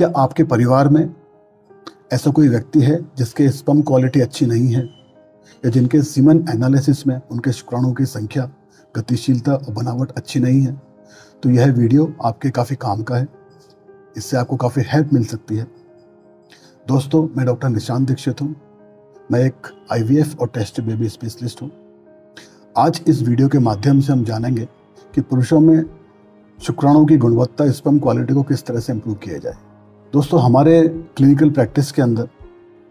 क्या आपके परिवार में ऐसा कोई व्यक्ति है जिसके स्पर्म क्वालिटी अच्छी नहीं है या जिनके सीमन एनालिसिस में उनके शुक्राणुओं की संख्या, गतिशीलता और बनावट अच्छी नहीं है? तो यह वीडियो आपके काफ़ी काम का है। इससे आपको काफ़ी हेल्प मिल सकती है। दोस्तों, मैं डॉक्टर निशांत दीक्षित हूँ। मैं एक IVF और टेस्ट बेबी स्पेशलिस्ट हूँ। आज इस वीडियो के माध्यम से हम जानेंगे कि पुरुषों में शुक्राणुओं की गुणवत्ता, स्पर्म क्वालिटी को किस तरह से इम्प्रूव किया जाए। दोस्तों, हमारे क्लिनिकल प्रैक्टिस के अंदर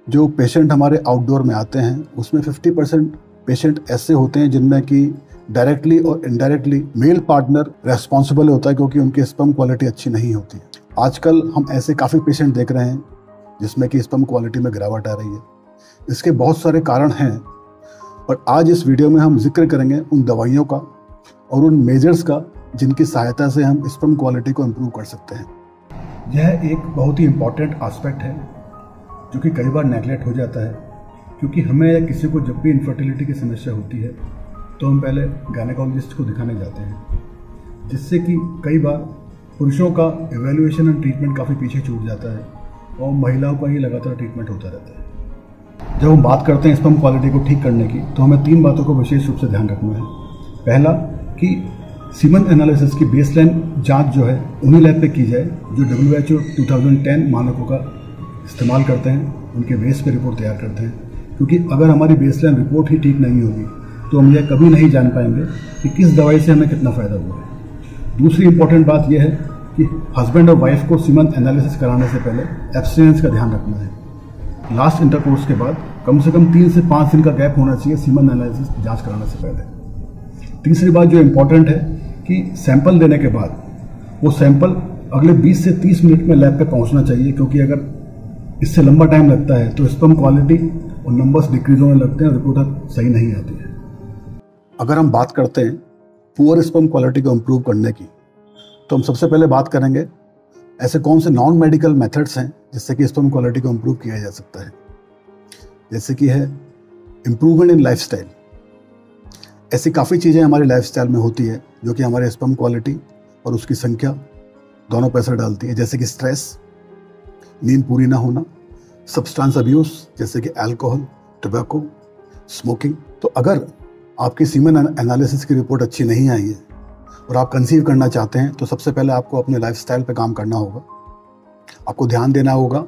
जो पेशेंट हमारे आउटडोर में आते हैं उसमें 50% पेशेंट ऐसे होते हैं जिनमें कि डायरेक्टली और इनडायरेक्टली मेल पार्टनर रेस्पॉन्सिबल होता है क्योंकि उनकी स्पर्म क्वालिटी अच्छी नहीं होती है। आजकल हम ऐसे काफ़ी पेशेंट देख रहे हैं जिसमें कि स्पर्म क्वालिटी में गिरावट आ रही है। इसके बहुत सारे कारण हैं, पर आज इस वीडियो में हम जिक्र करेंगे उन दवाइयों का और उन मेजर्स का जिनकी सहायता से हम स्पर्म क्वालिटी को इम्प्रूव कर सकते हैं। यह एक बहुत ही इम्पॉर्टेंट एस्पेक्ट है जो कि कई बार नेगलेक्ट हो जाता है, क्योंकि हमें या किसी को जब भी इनफर्टिलिटी की समस्या होती है तो हम पहले गायनेकोलॉजिस्ट को दिखाने जाते हैं, जिससे कि कई बार पुरुषों का एवेल्युएशन एंड ट्रीटमेंट काफ़ी पीछे छूट जाता है और महिलाओं का ही लगातार ट्रीटमेंट होता रहता है। जब हम बात करते हैं स्पर्म क्वालिटी को ठीक करने की, तो हमें 3 बातों को विशेष रूप से ध्यान रखना है। पहला कि सीमन एनालिसिस की बेसलाइन जांच जो है उन्हीं लैब पे की जाए जो WHO 2010 मानकों का इस्तेमाल करते हैं, उनके बेस पे रिपोर्ट तैयार करते हैं। क्योंकि अगर हमारी बेसलाइन रिपोर्ट ही ठीक नहीं होगी तो हम यह कभी नहीं जान पाएंगे कि किस दवाई से हमें कितना फ़ायदा हुआ है। दूसरी इंपॉर्टेंट बात यह है कि हस्बैंड और वाइफ को सीमन एनालिसिस कराने से पहले एब्सटिनेंस का ध्यान रखना है। लास्ट इंटरकोर्स के बाद कम से कम 3 से 5 दिन का गैप होना चाहिए सीमन एनालिसिस जांच कराने से पहले। तीसरी बात जो इम्पोर्टेंट है कि सैंपल देने के बाद वो सैंपल अगले 20 से 30 मिनट में लैब पे पहुंचना चाहिए, क्योंकि अगर इससे लंबा टाइम लगता है तो स्पर्म क्वालिटी और नंबर्स डिक्रीज होने लगते हैं और रिपोर्ट सही नहीं आती है। अगर हम बात करते हैं पुअर स्पर्म क्वालिटी को इम्प्रूव करने की, तो हम सबसे पहले बात करेंगे ऐसे कौन से नॉन मेडिकल मेथड्स हैं जिससे कि स्पर्म क्वालिटी को इम्प्रूव किया जा सकता है। जैसे कि है इम्प्रूवमेंट इन लाइफस्टाइल। ऐसी काफ़ी चीज़ें हमारे लाइफस्टाइल में होती है जो कि हमारे स्पर्म क्वालिटी और उसकी संख्या दोनों पर असर डालती है। जैसे कि स्ट्रेस, नींद पूरी ना होना, सब्सटेंस अब्यूज़ जैसे कि अल्कोहल, टोबैको, स्मोकिंग। तो अगर आपकी सीमन एनालिसिस की रिपोर्ट अच्छी नहीं आई है और आप कंसीव करना चाहते हैं तो सबसे पहले आपको अपने लाइफस्टाइल पे काम करना होगा। आपको ध्यान देना होगा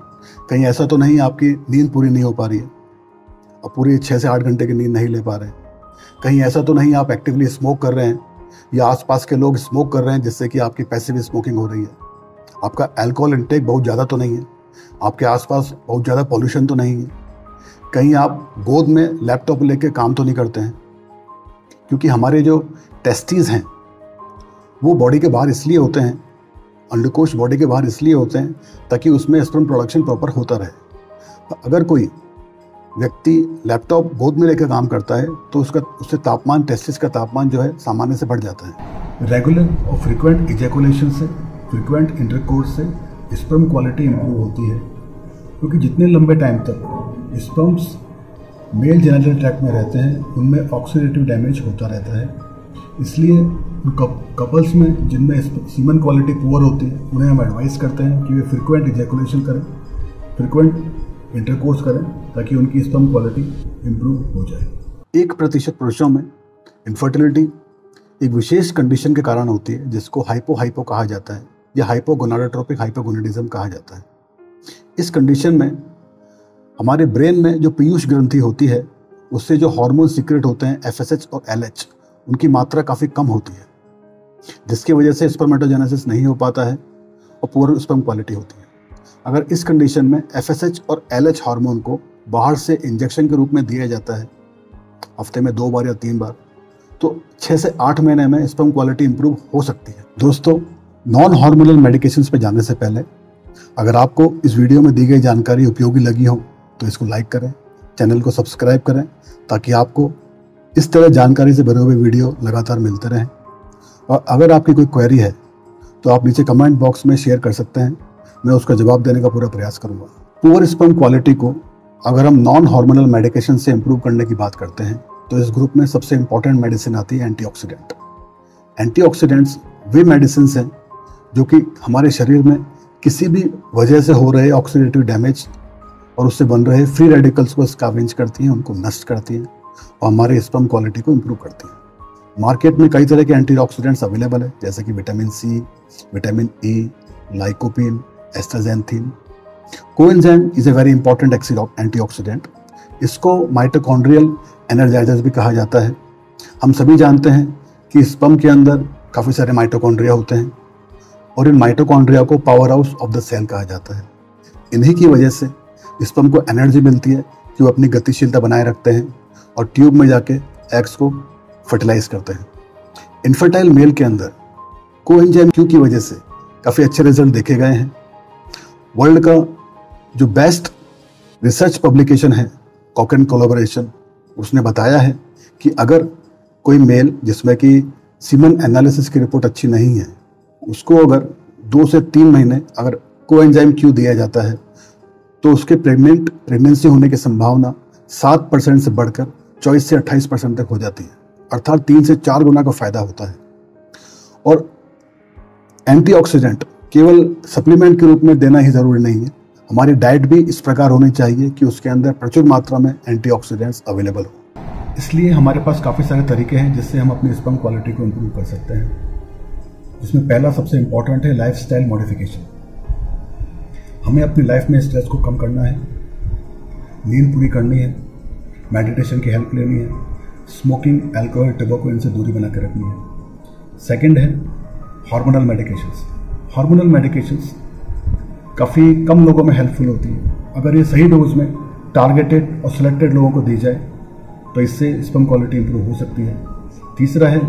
कहीं ऐसा तो नहीं आपकी नींद पूरी नहीं हो पा रही है, आप पूरी 6 से 8 घंटे की नींद नहीं ले पा रहे हैं। कहीं ऐसा तो नहीं आप एक्टिवली स्मोक कर रहे हैं या आसपास के लोग स्मोक कर रहे हैं जिससे कि आपकी पैसिव स्मोकिंग हो रही है। आपका अल्कोहल इंटेक बहुत ज़्यादा तो नहीं है, आपके आसपास बहुत ज़्यादा पॉल्यूशन तो नहीं है। कहीं आप गोद में लैपटॉप लेके काम तो नहीं करते हैं, क्योंकि हमारे जो टेस्टीज हैं वो बॉडी के बाहर इसलिए होते हैं, अंडकोश बॉडी के बाहर इसलिए होते हैं ताकि उसमें स्पर्म प्रोडक्शन प्रॉपर होता रहे। अगर कोई व्यक्ति लैपटॉप गोद में लेकर काम करता है तो उससे तापमान, टेस्टिस का तापमान जो है सामान्य से बढ़ जाता है। रेगुलर और फ्रीक्वेंट इजैकुलेशन से, फ्रीक्वेंट इंटरकोर्स से स्पर्म क्वालिटी इंप्रूव होती है, क्योंकि जितने लंबे टाइम तक स्पर्म्स मेल जेनिटल ट्रैक्ट में रहते हैं उनमें ऑक्सीडेटिव डैमेज होता रहता है। इसलिए कपल्स में जिनमें सीमन क्वालिटी पुअर होती है उन्हें हम एडवाइस करते हैं कि वे फ्रीक्वेंट इजैकुलेशन करें, फ्रीक्वेंट इंटरकोर्स करें, ताकि उनकी स्पर्म क्वालिटी इम्प्रूव हो जाए। 1% पुरुषों में इनफर्टिलिटी एक विशेष कंडीशन के कारण होती है जिसको हाइपो कहा जाता है या हाइपोगोनाडोट्रोपिक हाइपोगोनाडिज्म कहा जाता है। इस कंडीशन में हमारे ब्रेन में जो पीयूष ग्रंथि होती है उससे जो हार्मोन सीक्रेट होते हैं FSH और LH, उनकी मात्रा काफ़ी कम होती है, जिसकी वजह से स्पर्मेटोजेनेसिस नहीं हो पाता है और पुअर स्पर्म क्वालिटी होती है। अगर इस कंडीशन में FSH और LH हार्मोन को बाहर से इंजेक्शन के रूप में दिया जाता है हफ्ते में 2 बार या 3 बार, तो 6 से 8 महीने में स्पर्म क्वालिटी इंप्रूव हो सकती है। दोस्तों, नॉन हार्मोनल मेडिकेशंस पे जाने से पहले अगर आपको इस वीडियो में दी गई जानकारी उपयोगी लगी हो तो इसको लाइक करें, चैनल को सब्सक्राइब करें, ताकि आपको इस तरह जानकारी से भरे हुए वीडियो लगातार मिलते रहें। और अगर आपकी कोई क्वेरी है तो आप नीचे कमेंट बॉक्स में शेयर कर सकते हैं, मैं उसका जवाब देने का पूरा प्रयास करूंगा। पुअर स्पर्म क्वालिटी को अगर हम नॉन हार्मोनल मेडिकेशन से इम्प्रूव करने की बात करते हैं तो इस ग्रुप में सबसे इंपॉर्टेंट मेडिसिन आती है एंटीऑक्सीडेंट। एंटीऑक्सीडेंट्स वे मेडिसिन हैं जो कि हमारे शरीर में किसी भी वजह से हो रहे ऑक्सीडेटिव डैमेज और उससे बन रहे फ्री रेडिकल्स को स्कैवेंज करती हैं, उनको नष्ट करती हैं और हमारे स्पर्म क्वालिटी को इम्प्रूव करती हैं। मार्केट में कई तरह के एंटीऑक्सीडेंट्स अवेलेबल है, जैसे कि vitamin C, vitamin E, lycopene, astaxanthin. Coenzyme is a very important antioxidant. इसको माइटोकॉन्ड्रियल एनर्जाइजर्स भी कहा जाता है। हम सभी जानते हैं कि स्पर्म के अंदर काफ़ी सारे माइटोकॉन्ड्रिया होते हैं और इन माइटोकॉन्ड्रिया को power house of the cell कहा जाता है। इन्हीं की वजह से स्पर्म को एनर्जी मिलती है कि वो अपनी गतिशीलता बनाए रखते हैं और ट्यूब में जाके एग्स को फर्टिलाइज करते हैं। इनफर्टाइल मेल के अंदर कोएंजाइम क्यू की वजह से काफ़ी अच्छे रिजल्ट देखे गए हैं। वर्ल्ड का जो बेस्ट रिसर्च पब्लिकेशन है कॉकरेन कोलैबोरेशन, उसने बताया है कि अगर कोई मेल जिसमें कि सीमन एनालिसिस की रिपोर्ट अच्छी नहीं है, उसको अगर 2 से 3 महीने अगर कोएंजाइम क्यू दिया जाता है तो उसके प्रेगनेंसी होने की संभावना 7% से बढ़कर 24 से 28% तक हो जाती है, अर्थात 3 से 4 गुना का फायदा होता है। और एंटीऑक्सीडेंट केवल सप्लीमेंट के रूप में देना ही जरूरी नहीं है, हमारी डाइट भी इस प्रकार होनी चाहिए कि उसके अंदर प्रचुर मात्रा में एंटीऑक्सीडेंट्स अवेलेबल हो। इसलिए हमारे पास काफ़ी सारे तरीके हैं जिससे हम अपनी स्पर्म क्वालिटी को इम्प्रूव कर सकते हैं, जिसमें पहला सबसे इम्पॉर्टेंट है लाइफस्टाइल मॉडिफिकेशन। हमें अपनी लाइफ में स्ट्रेस को कम करना है, नींद पूरी करनी है, मेडिटेशन की हेल्प लेनी है, स्मोकिंग, अल्कोहल, टबैको इनसे दूरी बना कर रखनी है। सेकंड है हार्मोनल मेडिकेशंस। हार्मोनल मेडिकेशंस काफ़ी कम लोगों में हेल्पफुल होती है। अगर ये सही डोज में टारगेटेड और सिलेक्टेड लोगों को दी जाए तो इससे स्पर्म क्वालिटी इंप्रूव हो सकती है। तीसरा है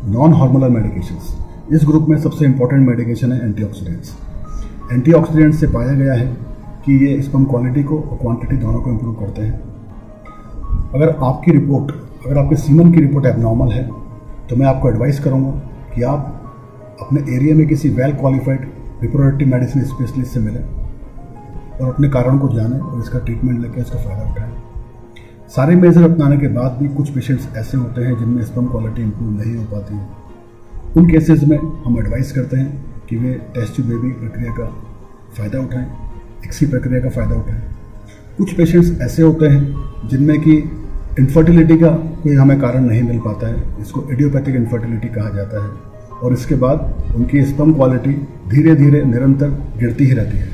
नॉन हार्मोनल मेडिकेशंस। इस ग्रुप में सबसे इंपॉर्टेंट मेडिकेशन है एंटीऑक्सीडेंट्स। एंटीऑक्सीडेंट्स से पाया गया है कि ये स्पर्म क्वालिटी को और क्वांटिटी दोनों को इम्प्रूव करते हैं। अगर आपके सीमन की रिपोर्ट एबनॉर्मल है तो मैं आपको एडवाइस करूंगा कि आप अपने एरिया में किसी well qualified reproductive medicine specialist से मिलें और अपने कारण को जानें और इसका ट्रीटमेंट लेकर इसका फ़ायदा उठाएं। सारे मेजर अपनाने के बाद भी कुछ पेशेंट्स ऐसे होते हैं जिनमें स्पर्म क्वालिटी इंप्रूव नहीं हो पाती है। उन केसेस में हम एडवाइस करते हैं कि वे टेस्ट ट्यूब बेबी प्रक्रिया का फ़ायदा उठाएं, एक्सी प्रक्रिया का फ़ायदा उठाएं। कुछ पेशेंट्स ऐसे होते हैं जिनमें कि इनफर्टिलिटी का कोई हमें कारण नहीं मिल पाता है, इसको इडियोपैथिक इनफर्टिलिटी कहा जाता है, और इसके बाद उनकी स्पर्म क्वालिटी धीरे धीरे निरंतर गिरती ही रहती है।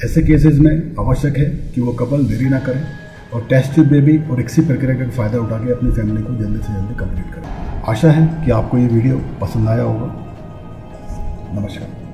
ऐसे केसेस में आवश्यक है कि वो कपल देरी ना करें और टेस्ट ट्यूब बेबी और एक्सी प्रक्रिया का फ़ायदा उठा के अपनी फैमिली को जल्दी से जल्दी कंप्लीट करें। आशा है कि आपको ये वीडियो पसंद आया होगा। नमस्कार।